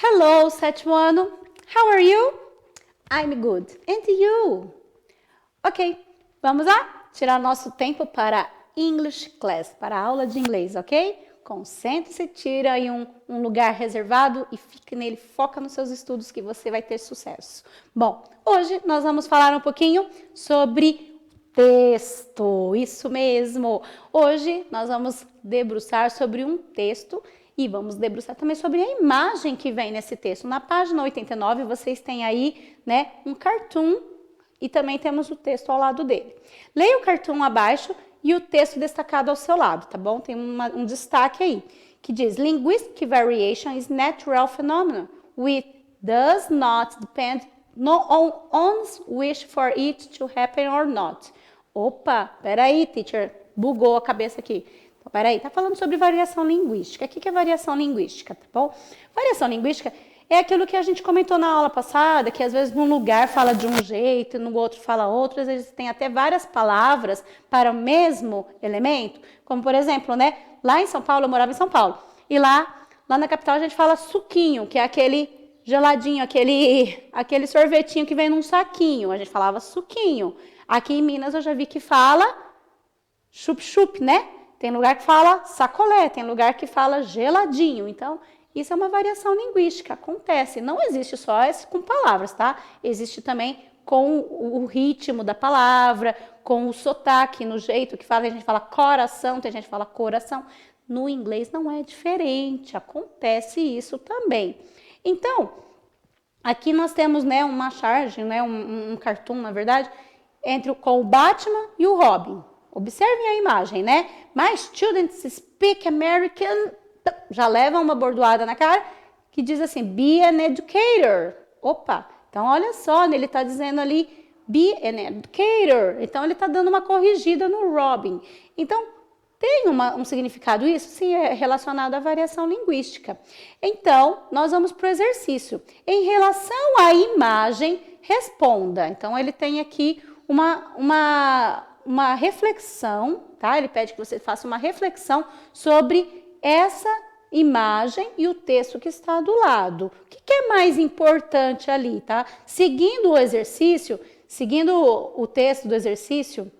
Hello, sétimo ano. How are you? I'm good. And you? Ok, vamos lá? Tirar nosso tempo para English class, para a aula de inglês, ok? Concentre-se, tira aí um lugar reservado e fique nele, foca nos seus estudos que você vai ter sucesso. Bom, hoje nós vamos falar um pouquinho sobre texto, isso mesmo. Hoje nós vamos debruçar sobre um texto e vamos debruçar também sobre a imagem que vem nesse texto. Na página 89 vocês têm aí, né, um cartoon e também temos o texto ao lado dele. Leia o cartoon abaixo e o texto destacado ao seu lado, tá bom? Tem um destaque aí, que diz: Linguistic variation is natural phenomenon, which does not depend on one's wish for it to happen or not. Opa, peraí, teacher, bugou a cabeça aqui. Então, peraí, tá falando sobre variação linguística. O que é variação linguística, tá bom? Variação linguística é aquilo que a gente comentou na aula passada, que às vezes num lugar fala de um jeito, no outro fala outro, às vezes tem até várias palavras para o mesmo elemento, como por exemplo, né, lá em São Paulo, eu morava em São Paulo, e lá na capital a gente fala suquinho, que é aquele geladinho, aquele sorvetinho que vem num saquinho, a gente falava suquinho. Aqui em Minas eu já vi que fala chup-chup, né? Tem lugar que fala sacolé, tem lugar que fala geladinho, então isso é uma variação linguística, acontece. Não existe só com palavras, tá? Existe também com o ritmo da palavra, com o sotaque, no jeito que fala. A gente fala coração, tem gente que fala coração. No inglês não é diferente, acontece isso também. Então, aqui nós temos, né, uma charge, né, um cartoon, na verdade, com o Batman e o Robin. Observem a imagem, né? My students speak American. Já leva uma bordoada na cara que diz assim, be an educator. Opa, então olha só, ele está dizendo ali, be an educator. Então ele está dando uma corrigida no Robin. Então tem um significado isso? Sim, é relacionado à variação linguística. Então, nós vamos para o exercício. Em relação à imagem, responda. Então ele tem aqui uma reflexão, tá? Ele pede que você faça uma reflexão sobre essa imagem e o texto que está do lado. O que é mais importante ali, tá? Seguindo o exercício, seguindo o texto do exercício,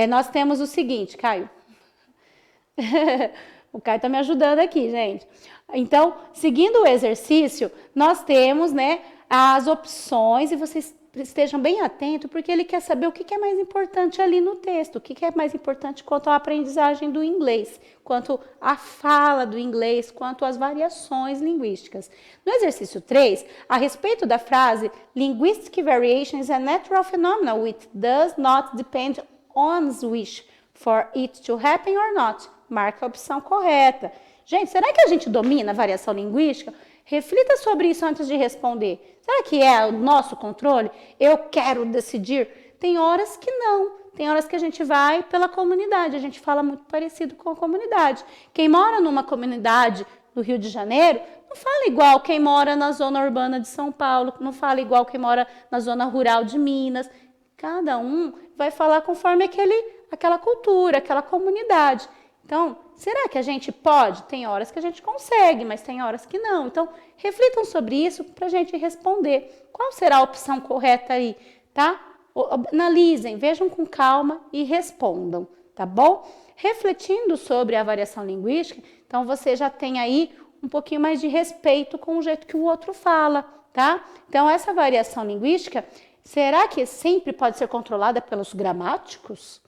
nós temos o seguinte, Caio. O Caio tá me ajudando aqui, gente. Então, seguindo o exercício, nós temos, né, as opções e vocês estejam bem atentos, porque ele quer saber o que é mais importante ali no texto, o que é mais importante quanto à aprendizagem do inglês, quanto à fala do inglês, quanto às variações linguísticas. No exercício 3, a respeito da frase Linguistic variation is a natural phenomenon which does not depend on one's wish for it to happen or not. Marca a opção correta. Gente, será que a gente domina a variação linguística? Reflita sobre isso antes de responder. Será que é o nosso controle? Eu quero decidir? Tem horas que não. Tem horas que a gente vai pela comunidade. A gente fala muito parecido com a comunidade. Quem mora numa comunidade do Rio de Janeiro não fala igual quem mora na zona urbana de São Paulo, não fala igual quem mora na zona rural de Minas. Cada um vai falar conforme aquela cultura, aquela comunidade. Então, será que a gente pode? Tem horas que a gente consegue, mas tem horas que não. Então, reflitam sobre isso para a gente responder. Qual será a opção correta aí, tá? Analisem, vejam com calma e respondam, tá bom? Refletindo sobre a variação linguística, então você já tem aí um pouquinho mais de respeito com o jeito que o outro fala, tá? Então, essa variação linguística, será que sempre pode ser controlada pelos gramáticos?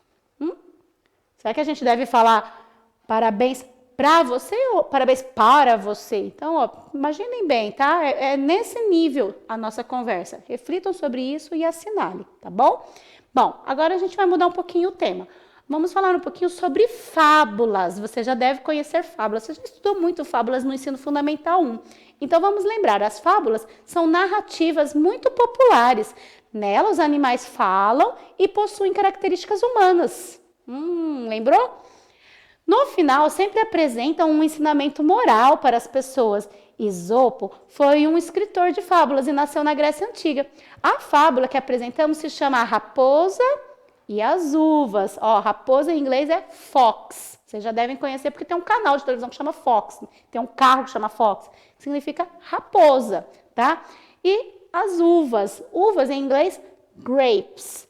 Será que a gente deve falar parabéns para você ou parabéns para você? Então, ó, imaginem bem, tá? É nesse nível a nossa conversa. Reflitam sobre isso e assinalem, tá bom? Bom, agora a gente vai mudar um pouquinho o tema. Vamos falar um pouquinho sobre fábulas. Você já deve conhecer fábulas. Você já estudou muito fábulas no ensino fundamental 1. Então, vamos lembrar, as fábulas são narrativas muito populares. Nelas, os animais falam e possuem características humanas. Lembrou? No final, sempre apresentam um ensinamento moral para as pessoas. Esopo foi um escritor de fábulas e nasceu na Grécia Antiga. A fábula que apresentamos se chama A Raposa e as Uvas. Ó, raposa em inglês é fox, Vocês já devem conhecer porque tem um canal de televisão que chama Fox, tem um carro que chama Fox, que significa raposa, tá? E as uvas, uvas em inglês, grapes,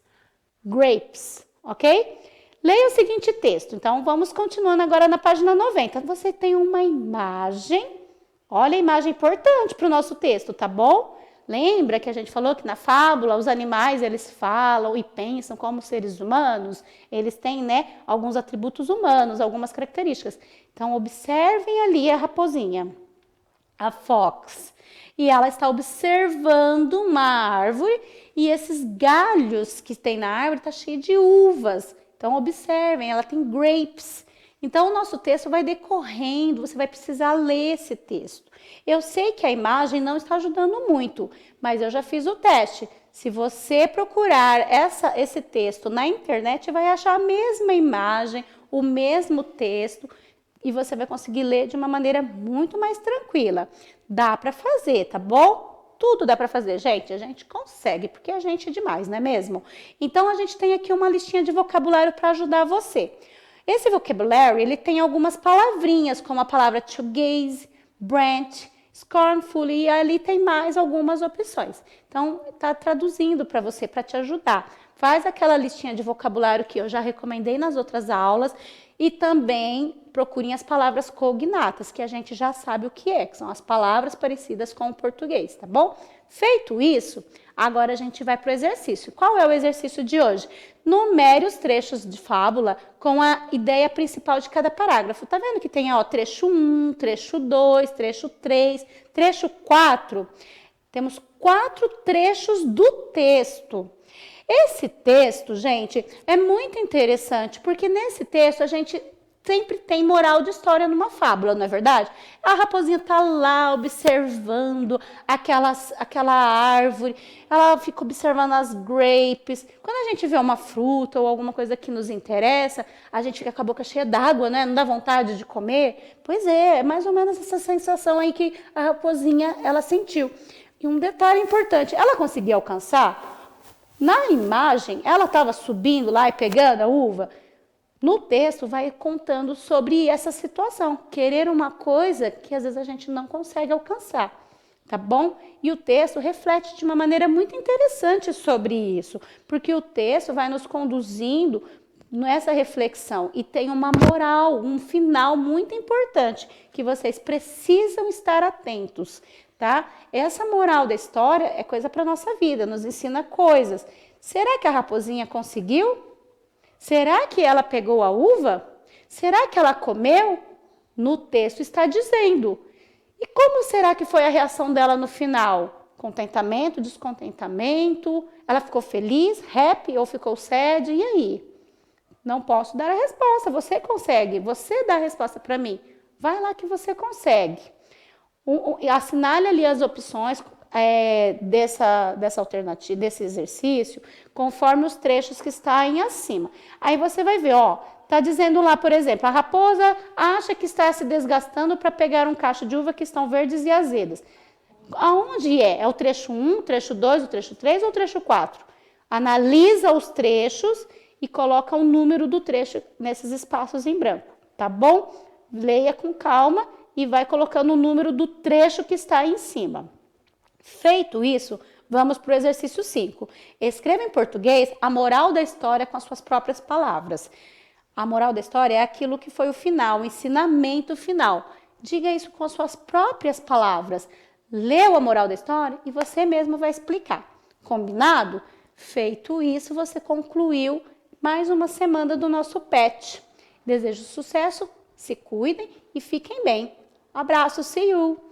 grapes, ok? Leia o seguinte texto, então vamos continuando agora na página 90. Você tem uma imagem, olha a imagem importante para o nosso texto, tá bom? Lembra que a gente falou que na fábula os animais eles falam e pensam como seres humanos? Eles têm, né, alguns atributos humanos, algumas características. Então observem ali a raposinha, a fox. E ela está observando uma árvore e esses galhos que tem na árvore tá cheio de uvas. Então observem, ela tem grapes. Então o nosso texto vai decorrendo, você vai precisar ler esse texto. Eu sei que a imagem não está ajudando muito, mas eu já fiz o teste. Se você procurar esse texto na internet, vai achar a mesma imagem, o mesmo texto, e você vai conseguir ler de uma maneira muito mais tranquila. Dá para fazer, tá bom? Tudo dá para fazer, gente. A gente consegue, porque a gente é demais, não é mesmo? Então, a gente tem aqui uma listinha de vocabulário para ajudar você. Esse vocabulário, ele tem algumas palavrinhas, como a palavra to gaze, branch, scornful, e ali tem mais algumas opções. Então, tá traduzindo para você, para te ajudar. Faz aquela listinha de vocabulário que eu já recomendei nas outras aulas e também procurem as palavras cognatas, que a gente já sabe o que são as palavras parecidas com o português, tá bom? Feito isso, agora a gente vai para o exercício. Qual é o exercício de hoje? Numere os trechos de fábula com a ideia principal de cada parágrafo. Tá vendo que tem, ó, trecho 1, trecho 2, trecho 3, trecho 4? Temos 4 trechos do texto. Esse texto, gente, é muito interessante, porque nesse texto a gente sempre tem moral de história numa fábula, não é verdade? A raposinha tá lá observando aquela árvore, ela fica observando as grapes. Quando a gente vê uma fruta ou alguma coisa que nos interessa, a gente fica com a boca cheia d'água, né? Não dá vontade de comer? Pois é mais ou menos essa sensação aí que a raposinha, ela sentiu. E um detalhe importante, ela conseguia alcançar? Na imagem, ela estava subindo lá e pegando a uva. No texto vai contando sobre essa situação, querer uma coisa que às vezes a gente não consegue alcançar, tá bom? E o texto reflete de uma maneira muito interessante sobre isso, porque o texto vai nos conduzindo nessa reflexão e tem uma moral, um final muito importante que vocês precisam estar atentos, tá? Essa moral da história é coisa para nossa vida, nos ensina coisas. Será que a raposinha conseguiu? Será que ela pegou a uva? Será que ela comeu? No texto está dizendo. E como será que foi a reação dela no final? Contentamento, descontentamento? Ela ficou feliz, happy ou ficou sad? E aí? Não posso dar a resposta. Você consegue. Você dá a resposta para mim. Vai lá que você consegue. Assinale ali as opções dessa alternativa, desse exercício, conforme os trechos que estão aí acima. Aí você vai ver, ó, tá dizendo lá, por exemplo, a raposa acha que está se desgastando para pegar um cacho de uva que estão verdes e azedas. Aonde é? É o trecho 1, o trecho 2, o trecho 3 ou o trecho 4? Analisa os trechos e coloca o número do trecho nesses espaços em branco, tá bom? Leia com calma e vai colocando o número do trecho que está aí em cima. Feito isso, vamos para o exercício 5. Escreva em português a moral da história com as suas próprias palavras. A moral da história é aquilo que foi o final, o ensinamento final. Diga isso com as suas próprias palavras. Leu a moral da história e você mesmo vai explicar. Combinado? Feito isso, você concluiu mais uma semana do nosso PET. Desejo sucesso, se cuidem e fiquem bem. Abraço, see you!